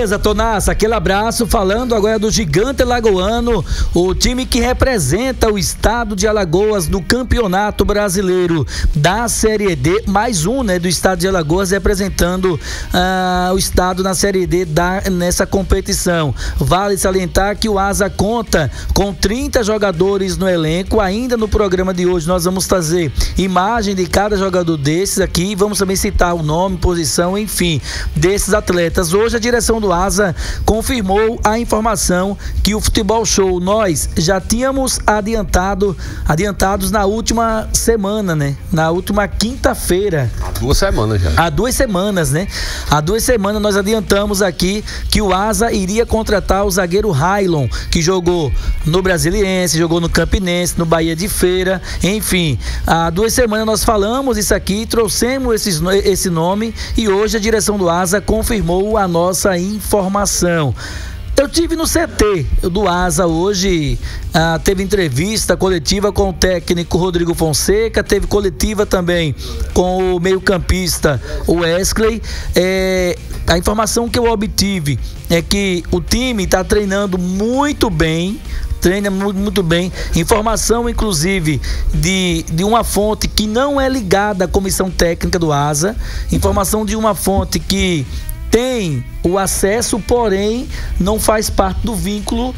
Beleza, Tonaça, aquele abraço. Falando agora do Gigante Alagoano, o time que representa o estado de Alagoas no Campeonato Brasileiro da Série D, mais um, né, do estado de Alagoas representando o estado na Série D nessa competição. Vale salientar que o Asa conta com 30 jogadores no elenco. Ainda no programa de hoje nós vamos trazer imagem de cada jogador desses aqui, vamos também citar o nome, posição, enfim, desses atletas. Hoje a direção do Asa confirmou a informação que o Futebol Show nós já tínhamos adiantados na última semana, né? Na última quinta-feira. Há 2 semanas já. Há 2 semanas, né? Há 2 semanas nós adiantamos aqui que o Asa iria contratar o zagueiro Railon, que jogou no Brasiliense, jogou no Campinense, no Bahia de Feira, enfim. Há 2 semanas nós falamos isso aqui, trouxemos esse nome e hoje a direção do Asa confirmou a nossa informação. Eu tive no CT do Asa hoje, teve entrevista coletiva com o técnico Rodrigo Fonseca, teve coletiva também com o meio-campista Wesley. A informação que eu obtive é que o time está treinando muito bem. Treina muito bem. Informação, inclusive, de uma fonte que não é ligada à comissão técnica do Asa. Informação de uma fonte que tem o acesso, porém não faz parte do vínculo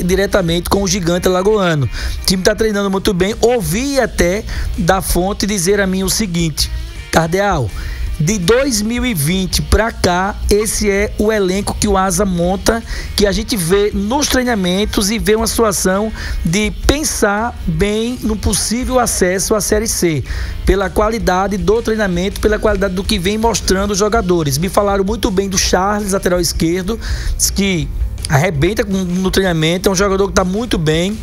diretamente com o Gigante Alagoano. O time está treinando muito bem. Ouvi até da fonte dizer a mim o seguinte: Cardeal, de 2020 para cá, esse é o elenco que o Asa monta, que a gente vê nos treinamentos e vê uma situação de pensar bem no possível acesso à Série C, pela qualidade do treinamento, pela qualidade do que vem mostrando os jogadores. Me falaram muito bem do Charles, lateral esquerdo, que arrebenta no treinamento, é um jogador que está muito bem.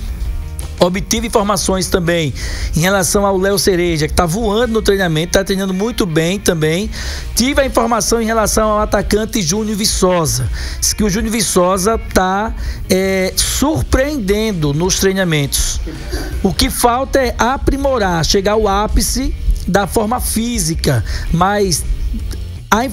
Obtive informações também em relação ao Léo Cereja, que está voando no treinamento, está treinando muito bem também. Tive a informação em relação ao atacante Júnior Viçosa, que o Júnior Viçosa está surpreendendo nos treinamentos. O que falta é aprimorar, chegar ao ápice da forma física, mas a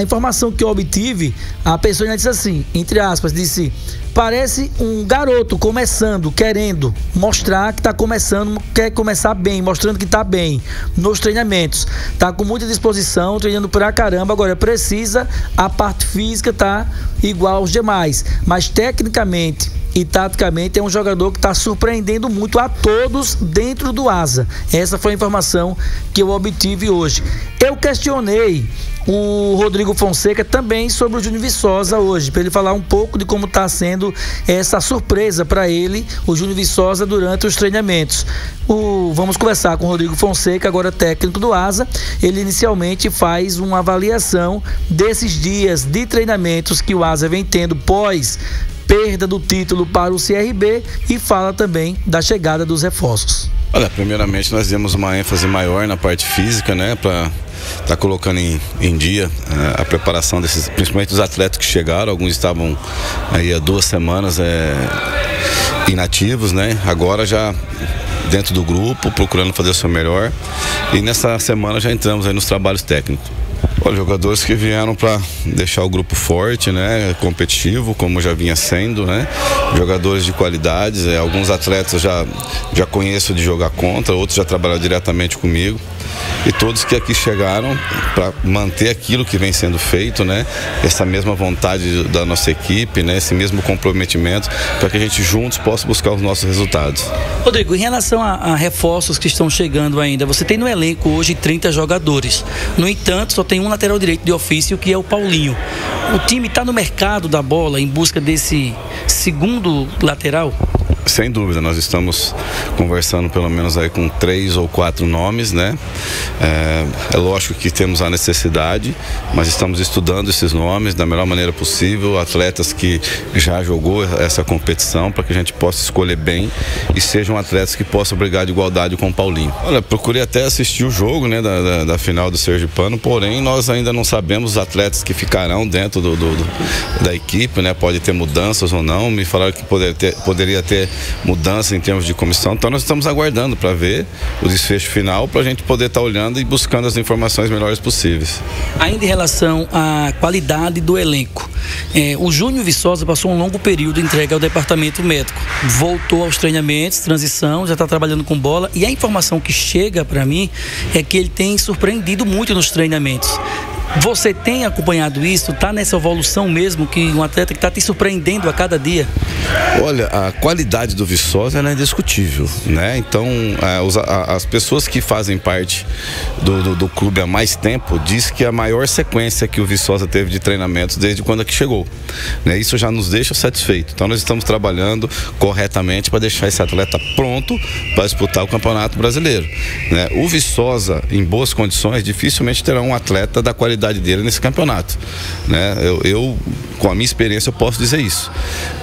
informação que eu obtive, a pessoa já disse assim, entre aspas, disse: parece um garoto começando, querendo mostrar que está começando, quer começar bem, mostrando que está bem nos treinamentos. Está com muita disposição, treinando pra caramba. Agora precisa a parte física tá igual aos demais, mas tecnicamente e taticamente é um jogador que está surpreendendo muito a todos dentro do Asa. Essa foi a informação que eu obtive hoje. Eu questionei o Rodrigo Fonseca também sobre o Júnior Viçosa hoje, para ele falar um pouco de como está sendo essa surpresa para ele, o Júnior Viçosa, durante os treinamentos. Vamos conversar com o Rodrigo Fonseca, agora técnico do Asa. Ele inicialmente faz uma avaliação desses dias de treinamentos que o Asa vem tendo pós perda do título para o CRB e fala também da chegada dos reforços. Olha, primeiramente nós demos uma ênfase maior na parte física, né, para estar colocando em dia a preparação desses, principalmente dos atletas que chegaram. Alguns estavam aí há 2 semanas inativos, né, agora já dentro do grupo, procurando fazer o seu melhor, e nessa semana já entramos aí nos trabalhos técnicos. Olha, jogadores que vieram para deixar o grupo forte, né, competitivo, como já vinha sendo, né, jogadores de qualidades. Alguns atletas já conheço de jogar contra, outros já trabalharam diretamente comigo, e todos que aqui chegaram para manter aquilo que vem sendo feito, né, essa mesma vontade da nossa equipe, né, esse mesmo comprometimento, para que a gente juntos possa buscar os nossos resultados. Rodrigo, em relação a reforços que estão chegando ainda, você tem no elenco hoje 30 jogadores, no entanto só tem um lateral direito de ofício, que é o Paulinho. O time está no mercado da bola em busca desse segundo lateral? Sem dúvida, nós estamos conversando pelo menos aí com 3 ou 4 nomes, né? É lógico que temos a necessidade, mas estamos estudando esses nomes da melhor maneira possível, atletas que já jogou essa competição, para que a gente possa escolher bem e sejam atletas que possam brigar de igualdade com o Paulinho. Olha, procurei até assistir o jogo, né, da final do Sergipano, porém nós ainda não sabemos os atletas que ficarão dentro da equipe, né? Pode ter mudanças ou não. Me falaram que poderia ter mudanças em termos de comissão. Então nós estamos aguardando para ver o desfecho final, para a gente poder estar olhando e buscando as informações melhores possíveis. Ainda em relação à qualidade do elenco, o Júnior Viçosa passou um longo período entregue ao departamento médico, voltou aos treinamentos, transição, já está trabalhando com bola, e a informação que chega para mim é que ele tem surpreendido muito nos treinamentos. Você tem acompanhado isso? Está nessa evolução mesmo, que um atleta que está te surpreendendo a cada dia? Olha, a qualidade do Viçosa é indiscutível, né? Então, as pessoas que fazem parte do clube há mais tempo diz que a maior sequência que o Viçosa teve de treinamentos desde quando aqui chegou, né? Isso já nos deixa satisfeito. Então, nós estamos trabalhando corretamente para deixar esse atleta pronto para disputar o Campeonato Brasileiro, né? O Viçosa, em boas condições, dificilmente terá um atleta da qualidade dele nesse campeonato, né? Eu com a minha experiência, eu posso dizer isso,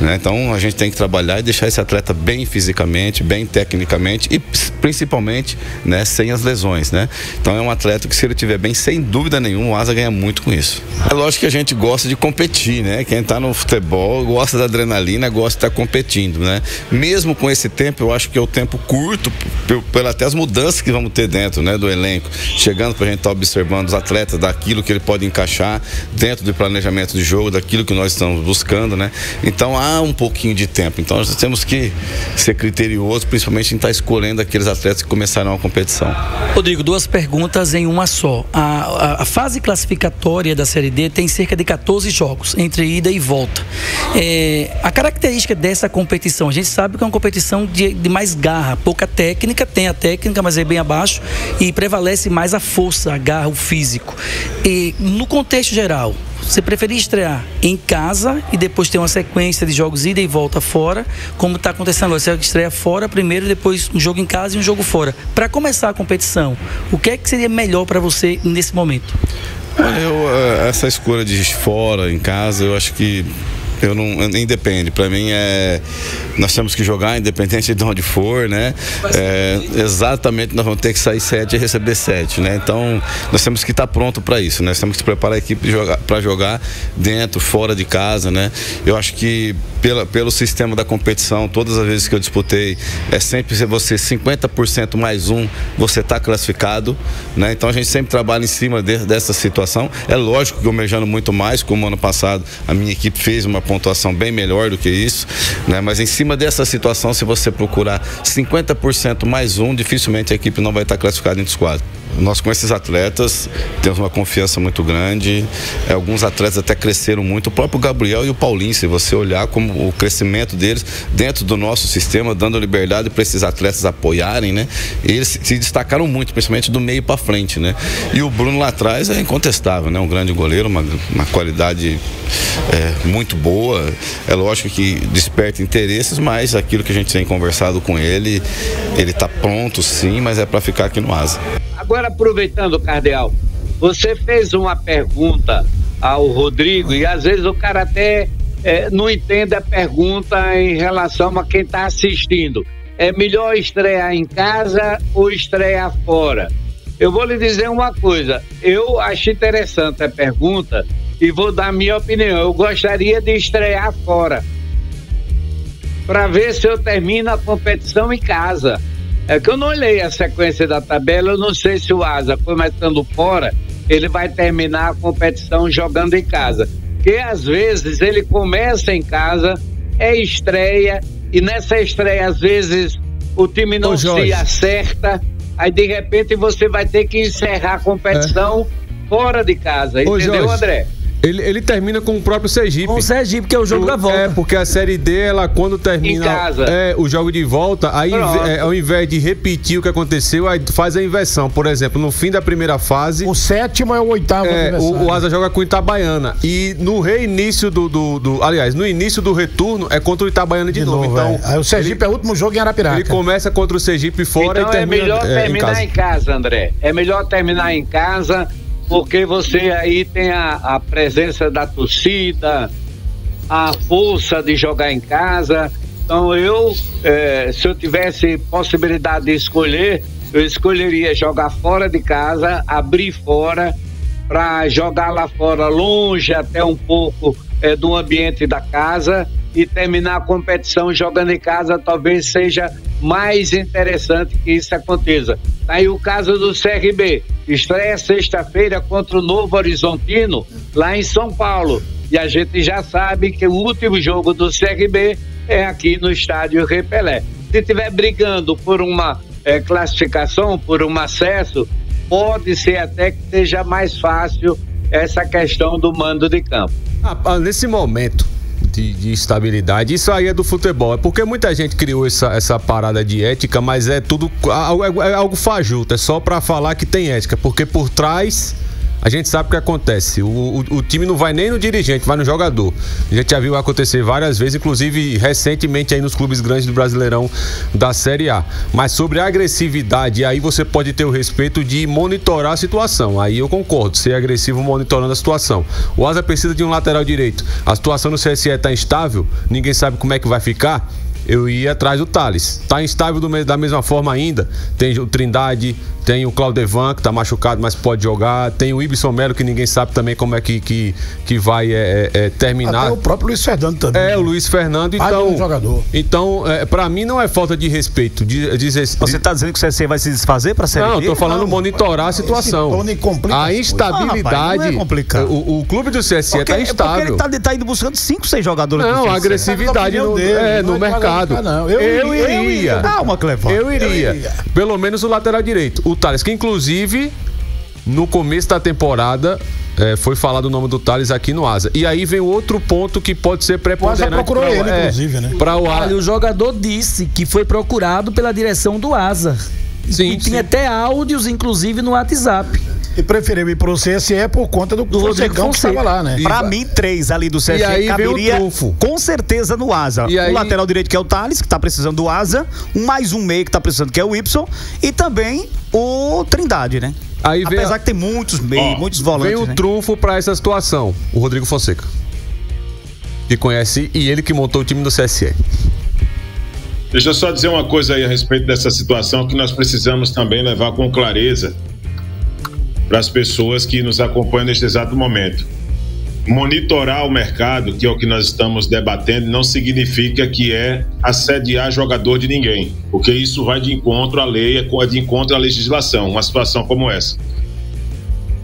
né? Então a gente tem que trabalhar e deixar esse atleta bem fisicamente, bem tecnicamente e principalmente, né, sem as lesões, né? Então é um atleta que, se ele estiver bem, sem dúvida nenhuma, o Asa ganha muito com isso. É lógico que a gente gosta de competir, né? Quem está no futebol gosta da adrenalina, gosta de estar competindo, né? Mesmo com esse tempo, eu acho que é o tempo curto, até as mudanças que vamos ter dentro, né, do elenco, chegando para a gente estar observando os atletas, daquilo que ele pode encaixar dentro do planejamento de jogo, daquilo que nós estamos buscando, né? Então há um pouquinho de tempo. Então nós temos que ser criteriosos, principalmente em estar escolhendo aqueles atletas que começarão a competição. Rodrigo, 2 perguntas em uma só. A fase classificatória da Série D tem cerca de 14 jogos, entre ida e volta. A característica dessa competição, a gente sabe que é uma competição de mais garra, pouca técnica, tem a técnica, mas é bem abaixo, e prevalece mais a força, a garra, o físico. E no contexto geral, você preferia estrear em casa e depois ter uma sequência de jogos ida e volta fora, como está acontecendo agora? Você estreia fora primeiro, depois um jogo em casa e um jogo fora. Para começar a competição, o que é que seria melhor para você nesse momento? Essa escolha de fora, em casa, eu acho que independe. Para mim nós temos que jogar independente de onde for, né? Exatamente, nós vamos ter que sair 7 e receber 7, né? Então nós temos que estar pronto para isso, né? Nós temos que preparar a equipe para jogar dentro, fora de casa, né? Eu acho que pelo sistema da competição, todas as vezes que eu disputei, é sempre você 50% mais um, você está classificado, né? Então a gente sempre trabalha em cima dessa situação. É lógico que almejando muito mais, como ano passado a minha equipe fez uma pontuação bem melhor do que isso, né? Mas em cima dessa situação, se você procurar 50% mais um, dificilmente a equipe não vai estar classificada entre os 4. Nós, com esses atletas, temos uma confiança muito grande. Alguns atletas até cresceram muito. O próprio Gabriel e o Paulinho, se você olhar como o crescimento deles dentro do nosso sistema, dando liberdade para esses atletas apoiarem, né? Eles se destacaram muito, principalmente do meio para frente, né? E o Bruno lá atrás é incontestável, né? Um grande goleiro, uma qualidade muito boa. É lógico que desperta interesses, mas aquilo que a gente tem conversado com ele está pronto sim, mas é para ficar aqui no Asa. Agora, aproveitando, Cardeal, você fez uma pergunta ao Rodrigo e às vezes o cara até não entende a pergunta em relação a quem está assistindo. É melhor estrear em casa ou estrear fora? Eu vou lhe dizer uma coisa, eu acho interessante a pergunta e vou dar minha opinião. Eu gostaria de estrear fora, para ver se eu termino a competição em casa. É que eu não olhei a sequência da tabela, eu não sei se o Asa, começando fora, ele vai terminar a competição jogando em casa. Porque às vezes ele começa em casa, estreia, e nessa estreia às vezes o time não se acerta, aí de repente você vai ter que encerrar a competição fora de casa, entendeu, Jorge, André? Ele termina com o próprio Sergipe. Com o Sergipe, que é o jogo da volta. Porque a Série D, ela quando termina em casa, o jogo de volta, aí ao invés de repetir o que aconteceu, aí faz a inversão. Por exemplo, no fim da primeira fase, o 7º é o 8º. O Asa joga com o Itabaiana. E no reinício aliás, no início do retorno é contra o Itabaiana de novo. Então, aí o Sergipe é o último jogo em Arapiraca. Ele começa contra o Sergipe fora então e termina é melhor terminar em casa, André. É melhor terminar em casa, porque você aí tem a presença da torcida, a força de jogar em casa. Então se eu tivesse possibilidade de escolher, eu escolheria jogar fora de casa, abrir fora, para jogar lá fora, longe até um pouco do ambiente da casa, e terminar a competição jogando em casa talvez seja mais interessante que isso aconteça. Aí o caso do CRB, estreia sexta-feira contra o Novo Horizontino, lá em São Paulo, e a gente já sabe que o último jogo do CRB é aqui no estádio Rei Pelé. Se estiver brigando por uma classificação, por um acesso, pode ser até que seja mais fácil essa questão do mando de campo. Nesse momento de estabilidade, isso aí é do futebol, é porque muita gente criou essa parada de ética, mas é tudo é algo fajuto, é só pra falar que tem ética, porque por trás a gente sabe o que acontece. O time não vai nem no dirigente, vai no jogador. A gente já viu acontecer várias vezes, inclusive recentemente aí nos clubes grandes do Brasileirão da Série A. Mas sobre a agressividade, aí você pode ter o respeito de monitorar a situação. Aí eu concordo, ser agressivo monitorando a situação. O Asa precisa de um lateral direito. A situação no CSE está instável, ninguém sabe como é que vai ficar. Eu ia atrás do Thales. Tá instável da mesma forma ainda. Tem o Trindade, tem o Claudevan, que tá machucado, mas pode jogar. Tem o Ibson Melo, que ninguém sabe também como é que vai terminar. Até o próprio Luiz Fernando também. O Luiz Fernando, então. Jogador. Então, pra mim não é falta de respeito. Você tá dizendo que o CSE vai se desfazer pra Série B? Não, eu tô falando monitorar a situação. A instabilidade. Não é complicado. O clube do CSE tá instável. Porque ele tá indo buscando 5, 6 jogadores. Não, a agressividade no mercado. Eu iria. Calma, Clevão. Eu iria. Pelo menos o lateral direito. O Thales, que inclusive no começo da temporada foi falado o nome do Thales aqui no Asa. E aí vem outro ponto que pode ser preponderante. O Asa procurou ele, inclusive, né? Olha, o jogador disse que foi procurado pela direção do Asa. Sim, e tinha até áudios, inclusive, no WhatsApp. E preferiu ir pro CSE por conta do Rodrigão que estava lá, né? Pra mim, 3 ali do CSE caberia com certeza no Asa. O lateral direito, que é o Thales, que tá precisando do Asa, mais um meio que tá precisando, que é o Y, e também o Trindade, né? Apesar que tem muitos meios, muitos volantes. Vem o trunfo pra essa situação, o Rodrigo Fonseca, que conhece, e ele que montou o time do CSE. Deixa eu só dizer uma coisa aí a respeito dessa situação que nós precisamos também levar com clareza para as pessoas que nos acompanham neste exato momento. Monitorar o mercado, que é o que nós estamos debatendo, não significa que é assediar jogador de ninguém, porque isso vai de encontro à lei, de encontro à legislação, uma situação como essa.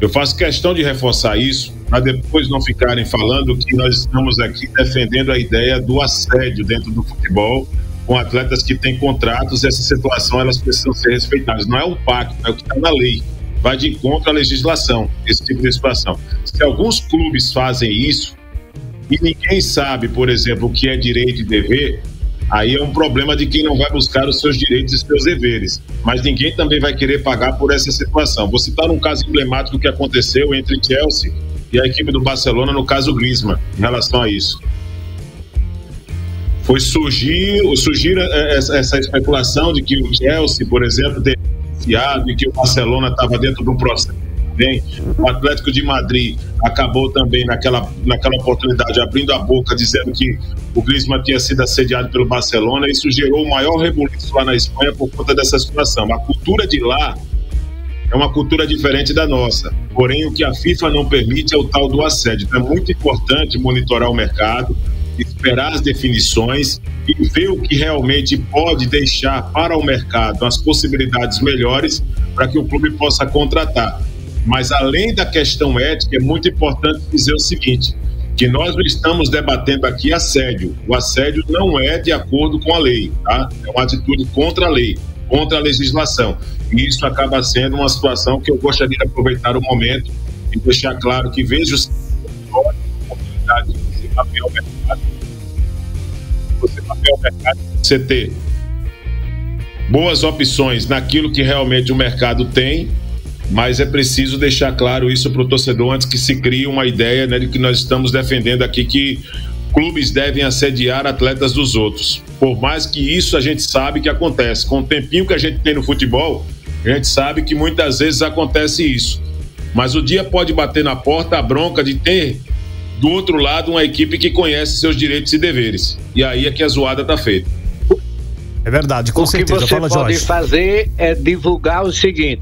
Eu faço questão de reforçar isso, para depois não ficarem falando que nós estamos aqui defendendo a ideia do assédio dentro do futebol, com atletas que têm contratos, essa situação elas precisam ser respeitadas. Não é um pacto, é o que está na lei. Vai de encontro à legislação, esse tipo de situação. Se alguns clubes fazem isso e ninguém sabe, por exemplo, o que é direito e dever, aí é um problema de quem não vai buscar os seus direitos e seus deveres. Mas ninguém também vai querer pagar por essa situação. Vou citar um caso emblemático que aconteceu entre Chelsea e a equipe do Barcelona, no caso Griezmann, em relação a isso. Foi surgir essa especulação de que o Chelsea, por exemplo, teria e que o Barcelona estava dentro do processo também. O Atlético de Madrid acabou também naquela oportunidade abrindo a boca, dizendo que o Griezmann tinha sido assediado pelo Barcelona. Isso gerou o maior rebuliço lá na Espanha por conta dessa situação. A cultura de lá é uma cultura diferente da nossa, porém o que a FIFA não permite é o tal do assédio. Então é muito importante monitorar o mercado, esperar as definições e ver o que realmente pode deixar para o mercado as possibilidades melhores para que o clube possa contratar. Mas além da questão ética, é muito importante dizer o seguinte, que nós não estamos debatendo aqui assédio. O assédio não é de acordo com a lei, tá? É uma atitude contra a lei, contra a legislação. E isso acaba sendo uma situação que eu gostaria de aproveitar o momento e deixar claro que vejo a oportunidade de você mapear o mercado. Você mapear o mercado, você ter boas opções naquilo que realmente o mercado tem, mas é preciso deixar claro isso para o torcedor antes que se crie uma ideia, né, de que nós estamos defendendo aqui que clubes devem assediar atletas dos outros. Por mais que isso a gente sabe que acontece. Com o tempinho que a gente tem no futebol, a gente sabe que muitas vezes acontece isso. Mas o dia pode bater na porta a bronca de ter do outro lado uma equipe que conhece seus direitos e deveres. E aí é que a zoada está feita. É verdade, com certeza. O que você pode fazer é divulgar o seguinte: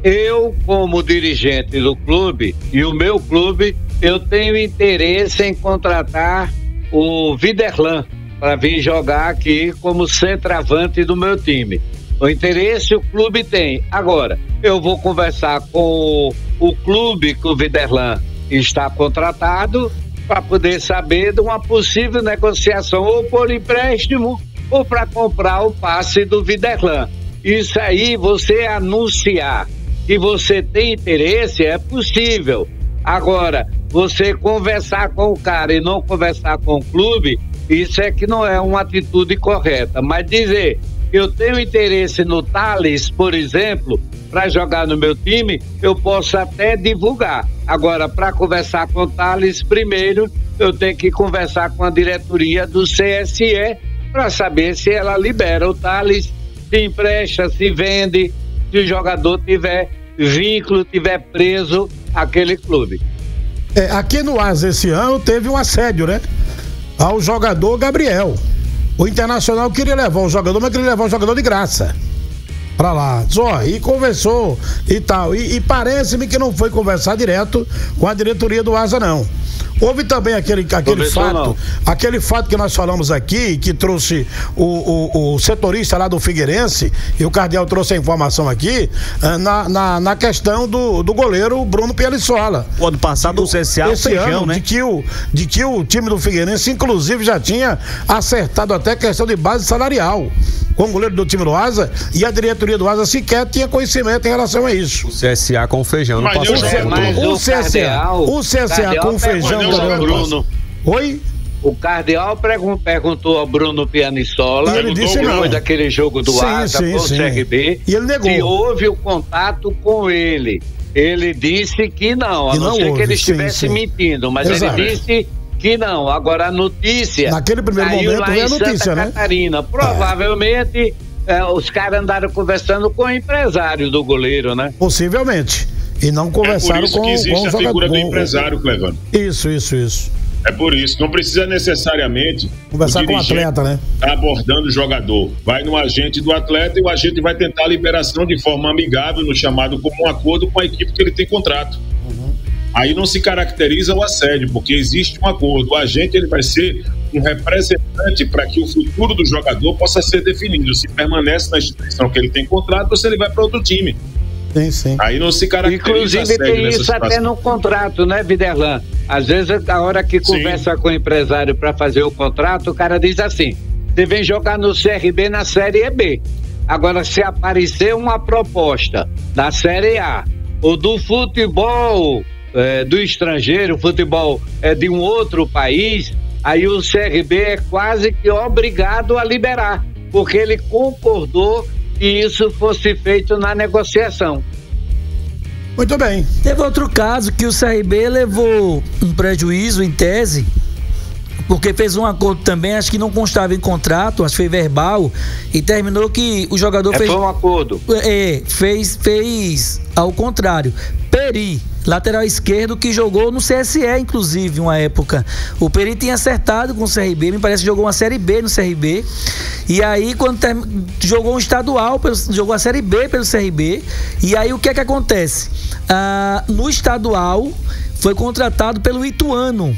eu, como dirigente do clube, e o meu clube, eu tenho interesse em contratar o Viderlan para vir jogar aqui como centroavante do meu time. O interesse o clube tem. Agora, eu vou conversar com o clube que o Viderlan está contratado para poder saber de uma possível negociação ou por empréstimo ou para comprar o passe do Viderlan. Isso aí, você anunciar que você tem interesse, é possível. Agora, você conversar com o cara e não conversar com o clube, isso é que não é uma atitude correta. Mas dizer que eu tenho interesse no Thales, por exemplo, para jogar no meu time, eu posso até divulgar. Agora, para conversar com o Thales, primeiro, eu tenho que conversar com a diretoria do CSE para saber se ela libera o Thales, se empresta, se vende, se o jogador tiver vínculo, tiver preso àquele clube. Aqui no Asa esse ano teve um assédio, né? Ao jogador Gabriel. O Internacional queria levar o jogador, mas queria levar o jogador de graça pra lá. E conversou e tal. E parece-me que não foi conversar direto com a diretoria do Asa, não. Houve também aquele fato que nós falamos aqui, que trouxe o setorista lá do Figueirense, e o Cardeal trouxe a informação aqui, na questão do goleiro Bruno Pianissola. O ano passado o CSA feijão, né? De que o time do Figueirense, inclusive, já tinha acertado até questão de base salarial com o goleiro do time do Asa, e a diretoria do Asa sequer tinha conhecimento em relação a isso. O CSA com feijão, não passou. O CSA com feijão. Bruno. Oi? O Cardeal perguntou ao Bruno Pianissola, ele disse não. Depois daquele jogo do Asa com o CRB, e ele negou. se houve o contato com ele. Ele disse que não, a não ser que ele estivesse mentindo, mas ele disse que não. Agora a notícia naquele primeiro momento lá veio em a notícia, Santa Catarina. Provavelmente os caras andaram conversando com o empresário do goleiro, né? Possivelmente. E não conversaram com o jogador. É por isso que existe a figura do empresário, Clevano. Isso. É por isso. Não precisa necessariamente conversar com o atleta, né? Tá abordando o jogador. Vai no agente do atleta e o agente vai tentar a liberação de forma amigável, no chamado como um acordo com a equipe que ele tem contrato. Aí não se caracteriza o assédio, porque existe um acordo. O agente ele vai ser um representante para que o futuro do jogador possa ser definido. Se permanece na instituição que ele tem contrato ou se ele vai para outro time. Sim. Aí não se caracteriza. Inclusive tem isso até no contrato, né, Viderlan? Às vezes, a hora que conversa com o empresário para fazer o contrato, o cara diz assim: você vem jogar no CRB na Série B. Agora, se aparecer uma proposta da Série A ou do futebol do estrangeiro, futebol de um outro país, aí o CRB é quase que obrigado a liberar, porque ele concordou que isso fosse feito na negociação. Muito bem. Teve outro caso que o CRB levou um prejuízo em tese, porque fez um acordo também, acho que não constava em contrato, acho que foi verbal, e terminou que o jogador fez... Foi um acordo. Fez ao contrário. Peri, lateral esquerdo, que jogou no CSE, inclusive, uma época. O Peri tinha acertado com o CRB, me parece que jogou uma Série B no CRB. E aí, quando jogou um estadual, jogou a Série B pelo CRB. E aí, o que é que acontece? No estadual, foi contratado pelo Ituano,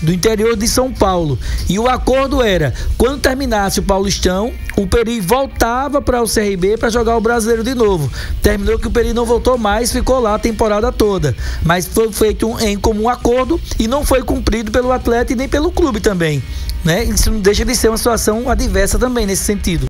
do interior de São Paulo. E o acordo era, quando terminasse o Paulistão, o Peri voltava para o CRB para jogar o Brasileiro de novo. Terminou que o Peri não voltou mais, ficou lá a temporada toda. Mas foi feito em comum acordo e não foi cumprido pelo atleta e nem pelo clube também, né? Isso não deixa de ser uma situação adversa também nesse sentido.